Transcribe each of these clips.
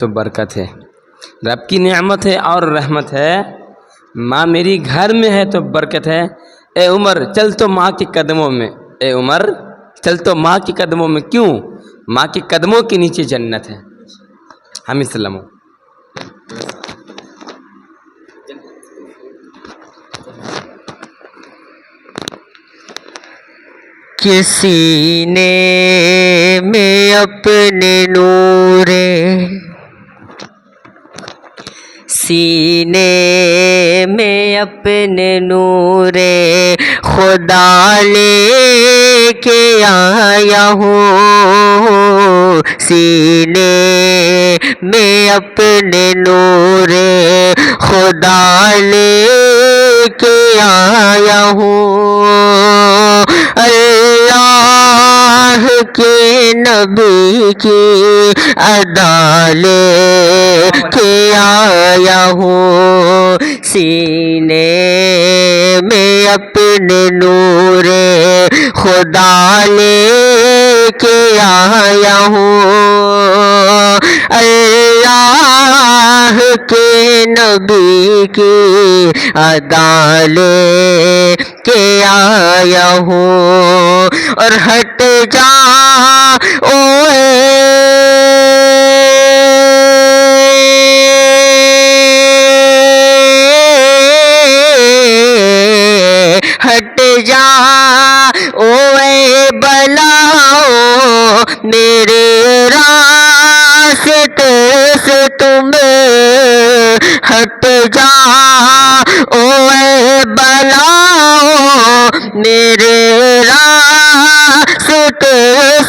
تو برکت ہے، رب کی نعمت ہے اور رحمت ہے۔ ماں میری گھر میں ہے تو برکت ہے۔ اے عمر چل تو ماں کے قدموں میں، اے عمر چل تو ماں کے قدموں میں، کیوں؟ ماں کے قدموں کے نیچے جنت ہے۔ ہم اسلام کہ سینے میں اپنے نور، سینے میں اپنے نور خدا لے کے آیا ہوں، سینے میں اپنے نور خدا لے کے آیا ہوں، اللہ کے نبی کی ادا لے کے آیا ہوں، سینے میں اپنے نور خدا لے کے آیا ہوں، اللہ کے نبی کی ادا لے کے آیا ہوں، اور ہٹ جا ہٹ جا اوے بلاؤ میرے راستے سے تم، ہٹ جا اوے بلاؤ میرے راستے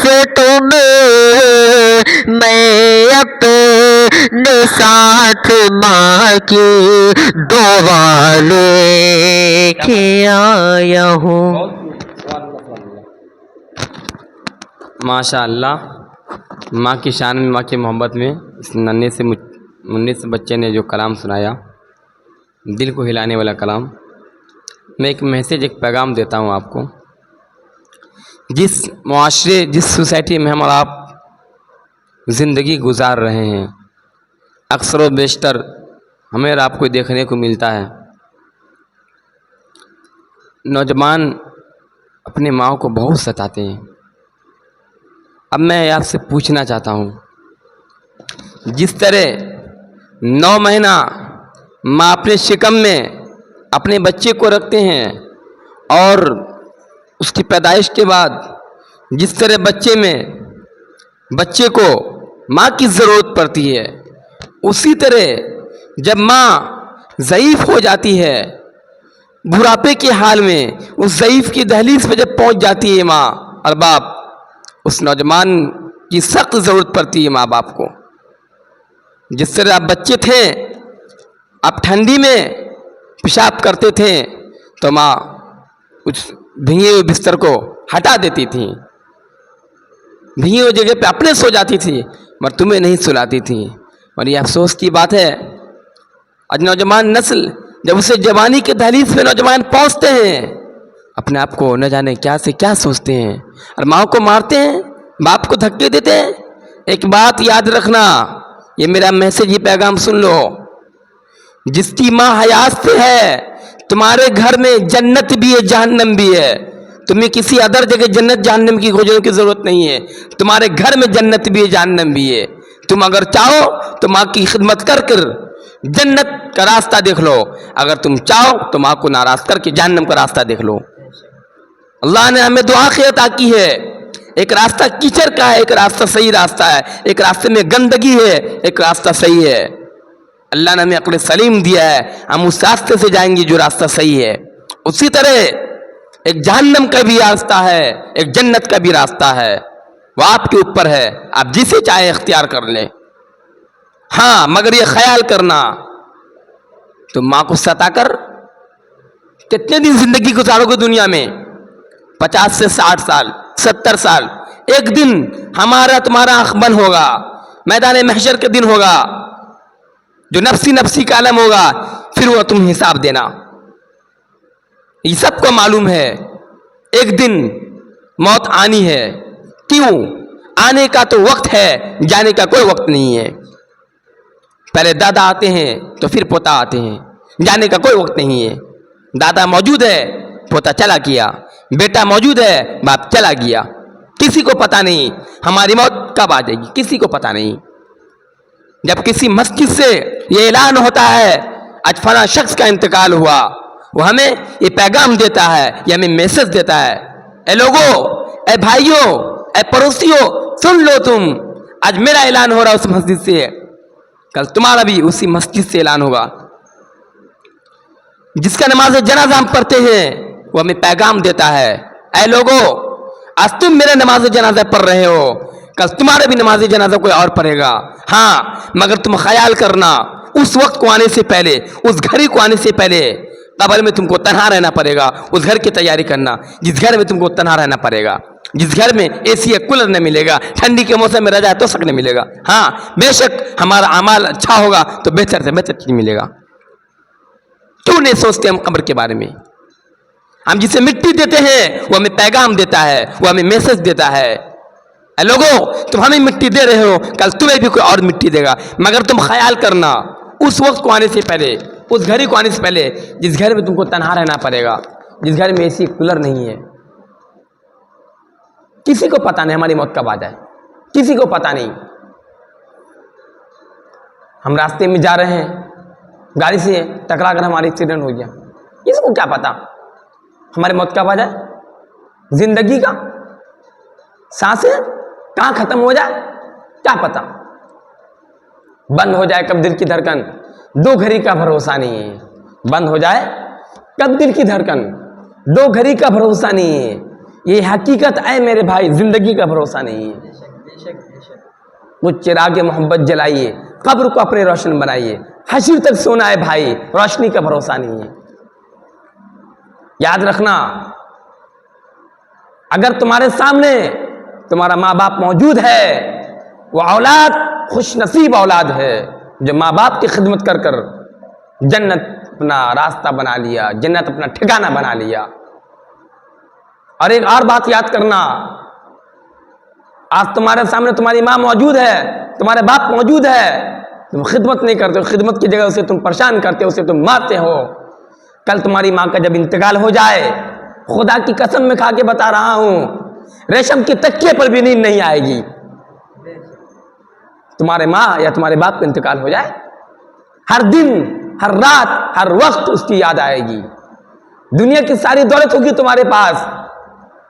سے تم، میں اپنے ساتھ ماں کی دعا لے کے آیا ہوں۔ ماشاء اللہ، ماں کی شان میں، ماں کی محبت میں اس ننھے سے بچے نے جو کلام سنایا، دل کو ہلانے والا کلام۔ میں ایک میسیج، ایک پیغام دیتا ہوں آپ کو۔ جس معاشرے، جس سوسائٹی میں ہم اور آپ زندگی گزار رہے ہیں، اکثر و بیشتر ہمیں اور آپ کو دیکھنے کو ملتا ہے، نوجوان اپنے ماں کو بہت ستاتے ہیں۔ اب میں آپ سے پوچھنا چاہتا ہوں، جس طرح 9 مہینہ ماں اپنے شکم میں اپنے بچے کو رکھتے ہیں، اور اس کی پیدائش کے بعد جس طرح بچے کو ماں کی ضرورت پڑتی ہے، اسی طرح جب ماں ضعیف ہو جاتی ہے، بڑھاپے کے حال میں اس ضعیف کی دہلیز پہ جب پہنچ جاتی ہے ماں اور باپ، اس نوجوان کی سخت ضرورت پڑتی ہے ماں باپ کو۔ جس طرح آپ بچے تھے، آپ ٹھنڈی میں پیشاب کرتے تھے تو ماں اس بھیگے ہوئے بستر کو ہٹا دیتی تھی، بھیگی ہوئی جگہ پہ اپنے سو جاتی تھی، مگر تمہیں نہیں سلاتی تھی۔ اور یہ افسوس کی بات ہے، آج نوجوان نسل جب اسے جوانی کے دہلیز پہ نوجوان پہنچتے ہیں، اپنے آپ کو نہ جانے کیا سے کیا سوچتے ہیں، اور ماں کو مارتے ہیں، باپ کو دھکے دیتے ہیں۔ ایک بات یاد رکھنا، یہ میرا میسیج، یہ پیغام سن لو، جس کی ماں حیات سے ہے، تمہارے گھر میں جنت بھی ہے، جہنم بھی ہے۔ تمہیں کسی ادر جگہ جنت جہنم کی کھوجنے کی ضرورت نہیں ہے، تمہارے گھر میں جنت بھی ہے، جہنم بھی ہے۔ تم اگر چاہو تو ماں کی خدمت کر جنت کا راستہ دیکھ لو، اگر تم چاہو تو ماں کو ناراض کر کے جہنم کا راستہ دیکھ لو۔ اللہ نے ہمیں دعا کی عطا کی ہے، ایک راستہ کیچڑ کا ہے، ایک راستہ صحیح راستہ ہے، ایک راستے میں گندگی ہے، ایک راستہ صحیح ہے۔ اللہ نے ہمیں عقل سلیم دیا ہے، ہم اس راستے سے جائیں گے جو راستہ صحیح ہے۔ اسی طرح ایک جہنم کا بھی راستہ ہے، ایک جنت کا بھی راستہ ہے، وہ آپ کے اوپر ہے، آپ جسے چاہے اختیار کر لیں۔ ہاں مگر یہ خیال کرنا، تم ماں کو ستا کر کتنے دن زندگی گزارو گے دنیا میں؟ 50 سے 60 سال، 70 سال۔ ایک دن ہمارا تمہارا آنکھ بند ہوگا، میدان محشر کے دن ہوگا، جو نفسی نفسی کا عالم ہوگا، پھر وہ تم حساب دینا۔ یہ سب کو معلوم ہے، ایک دن موت آنی ہے۔ کیوں؟ آنے کا تو وقت ہے، جانے کا کوئی وقت نہیں ہے۔ پہلے دادا آتے ہیں تو پھر پوتا آتے ہیں، جانے کا کوئی وقت نہیں ہے. دادا موجود ہے، پوتا چلا گیا، بیٹا موجود ہے، باپ چلا گیا. کسی کو پتہ نہیں ہماری موت کب آ جائے گی، کسی کو پتہ نہیں. جب کسی مسجد سے یہ اعلان ہوتا ہے آج فلاں شخص کا انتقال ہوا، وہ ہمیں یہ پیغام دیتا ہے، یہ ہمیں میسج دیتا ہے، اے لوگوں، اے بھائیوں، اے پڑوسیوں، سن لو تم، آج میرا اعلان ہو رہا ہے اس مسجد سے، کل تمہارا بھی اسی مسجد سے اعلان ہوگا. جس کا نماز جنازہ ہم پڑھتے ہیں وہ ہمیں پیغام دیتا ہے، اے لوگوں، آج تم میرے نماز جنازہ پڑھ رہے ہو، کل تمہارا بھی نماز جنازہ کوئی اور پڑھے گا. ہاں مگر تم خیال کرنا اس وقت کو آنے سے پہلے، اس گھڑی کو آنے سے پہلے قبر میں تم کو تنہا رہنا پڑے گا. اس گھر کی تیاری کرنا جس گھر میں تم کو تنہا رہنا پڑے گا، جس گھر میں اے سی یا کولر نہیں ملے گا، ٹھنڈی کے موسم میں رضا تو سک نہیں ملے گا. ہاں بے شک ہمارا اعمال اچھا ہوگا تو بہتر سے بہتر چیز ملے گا. کیوں نہیں سوچتے ہم قبر کے بارے میں؟ ہم جسے مٹی دیتے ہیں وہ ہمیں پیغام دیتا ہے، وہ ہمیں میسج دیتا ہے، اے لوگوں تم ہمیں مٹی دے رہے ہو، کل تمہیں بھی کوئی اور مٹی دے گا. مگر تم خیال کرنا اس وقت کو آنے سے پہلے، اس گھڑی کو آنے سے پہلے جس گھر میں تم کو تنہا رہنا پڑے گا، جس گھر میں اے سی کولر نہیں ہے. کسی کو پتہ نہیں ہماری موت کب آ جائے، کسی کو پتہ نہیں. ہم راستے میں جا رہے ہیں، گاڑی سے ٹکرا کر ہمارا ایکسیڈنٹ ہو گیا، کسی کو کیا پتہ ہماری موت کب آ جائے؟ زندگی کا سانسیں کہاں ختم ہو جائے کیا پتہ، بند ہو جائے کب دل کی دھڑکن، دو گھڑی کا بھروسہ نہیں ہے. بند ہو جائے کب دل کی دھڑکن، دو گھڑی کا بھروسہ نہیں ہے. یہ حقیقت ہے میرے بھائی، زندگی کا بھروسہ نہیں ہے. وہ چراغ محبت جلائیے، قبر کو اپنے روشن بنائیے، حشر تک سونا ہے بھائی، روشنی کا بھروسہ نہیں ہے. یاد رکھنا اگر تمہارے سامنے تمہارا ماں باپ موجود ہے، وہ اولاد خوش نصیب اولاد ہے جو ماں باپ کی خدمت کر کر جنت اپنا راستہ بنا لیا، جنت اپنا ٹھکانہ بنا لیا. اور ایک اور بات یاد کرنا، آج تمہارے سامنے تمہاری ماں موجود ہے، تمہارے باپ موجود ہے، تم خدمت نہیں کرتے ہو، خدمت کی جگہ اسے تم پریشان کرتے ہو، اسے تم مارتے ہو. کل تمہاری ماں کا جب انتقال ہو جائے، خدا کی قسم میں کھا کے بتا رہا ہوں، ریشم کے تکیے پر بھی نیند نہیں آئے گی. تمہارے ماں یا تمہارے باپ کا انتقال ہو جائے، ہر دن، ہر رات، ہر وقت اس کی یاد آئے گی. دنیا کی ساری دولت ہوگی تمہارے پاس،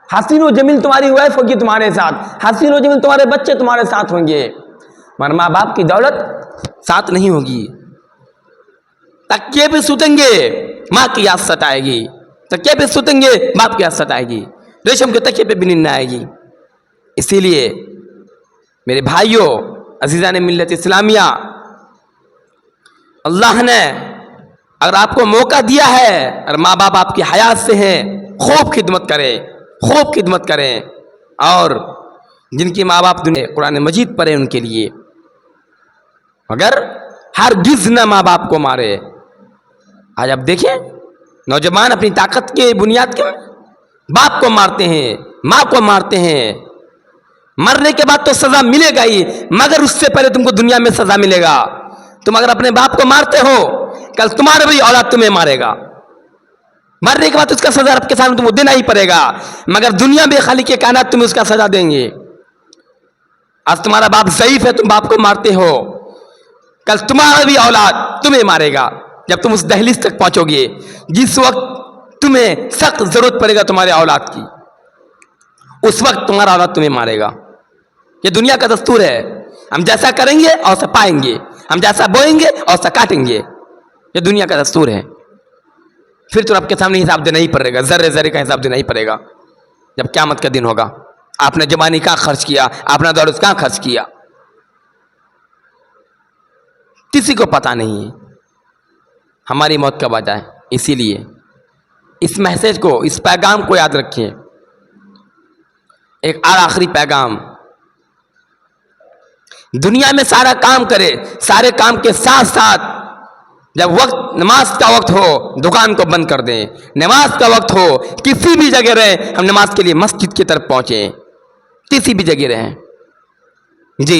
حسین و جمیل تمہاری وائف ہوگی تمہارے ساتھ، حسین و جمیل تمہارے بچے تمہارے ساتھ ہوں گے، مگر ماں باپ کی دولت ساتھ نہیں ہوگی. تکیے پہ سوتیں گے ماں کی یاد ستائے گی، تکیے پہ سوتیں گے باپ کی یاد ستائے گی، ریشم کے تکیے پہ بھی نیند نہ آئے گی. اسی لیے میرے بھائیوں، عزیزان ملت اسلامیہ، اللہ نے اگر آپ کو موقع دیا ہے اور ماں باپ آپ کی حیات سے ہیں، خوب خدمت کریں، خوب خدمت کریں. اور جن کی ماں باپ دنیا قرآن مجید پڑھے ان کے لیے، مگر ہرگز نہ ماں باپ کو مارے. آج آپ دیکھیں نوجوان اپنی طاقت کے بنیاد کے باپ کو مارتے ہیں، ماں کو مارتے ہیں. مرنے کے بعد تو سزا ملے گا ہی، مگر اس سے پہلے تم کو دنیا میں سزا ملے گا. تم اگر اپنے باپ کو مارتے ہو، کل تمہارا بھی اولاد تمہیں مارے گا. مرنے کے بعد اس کا سزا رب کے سامنے تم کو دینا ہی پڑے گا، مگر دنیا میں خالق کے کائنات تمہیں اس کا سزا دیں گے. آج تمہارا باپ ضعیف ہے، تم باپ کو مارتے ہو، کل تمہارا بھی اولاد تمہیں مارے گا. جب تم اس دہلیز تک پہنچو گے جس وقت تمہیں سخت ضرورت پڑے گا تمہارے اولاد کی، اس وقت تمہارا اولاد تمہیں مارے گا. یہ دنیا کا دستور ہے، ہم جیسا کریں گے اور اسے پائیں گے، ہم جیسا بوئیں گے اور اسے کاٹیں گے. یہ دنیا کا دستور ہے. پھر تو رب کے سامنے حساب دینا ہی پڑے گا، ذرے ذرے کا حساب دینا ہی پڑے گا جب قیامت کا دن ہوگا. آپ نے جوانی کہاں خرچ کیا، آپ نے دولت کہاں خرچ کیا، کسی کو پتہ نہیں ہے ہماری موت کب آ جائے. اسی لیے اس میسج کو، اس پیغام کو یاد رکھیں. ایک اور آخری پیغام، دنیا میں سارا کام کرے، سارے کام کے ساتھ ساتھ جب وقت نماز کا وقت ہو دکان کو بند کر دیں. نماز کا وقت ہو کسی بھی جگہ رہیں، ہم نماز کے لیے مسجد کی طرف پہنچیں، کسی بھی جگہ رہیں. جی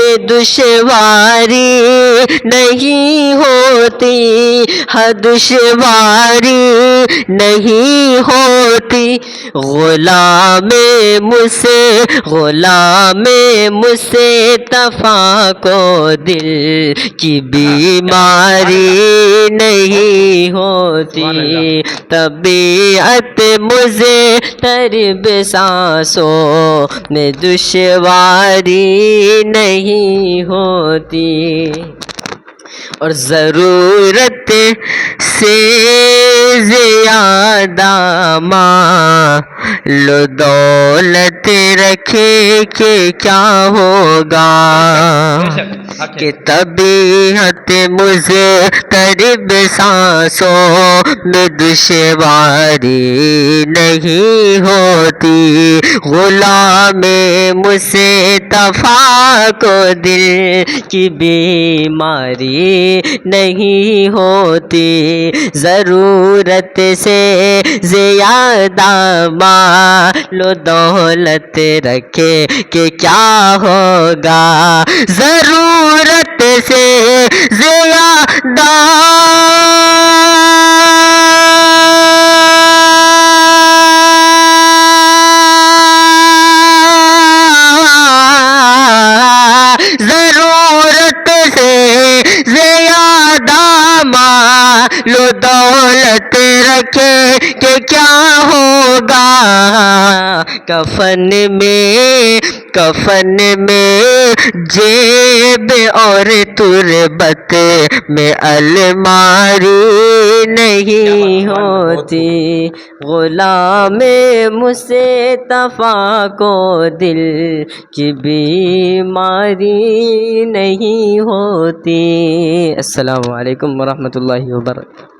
میں دشواری نہیں ہوتی، ہاں دشواری نہیں ہوتی، غلام مصطفیٰ کو دل کی بیماری نہیں ہوتی، طبیعت مضطرب سانسوں میں دشواری نہیں ہوتی، اور ضرورت سے زیادہ مال و دولت رکھے کہ کیا ہوگا، کہ طبیعت مضطرب سانسوں میں دشواری نہیں ہوتی، غلام مصطفیٰ کو دل کی بیماری نہیں ہوتی، ضرورت سے زیادہ مال و دولت رکھے کہ کیا ہوگا، ضرورت سے زیادہ ضرورت سے زیادہ مال و دولت رکھے کہ کیا ہوگا، کفن میں جیب اور تربت میں الماری نہیں ہوتی، غلام مصطفیٰ کو دل کی بیماری نہیں ہوتی۔ السلام علیکم ورحمۃ اللہ وبرکاتہ۔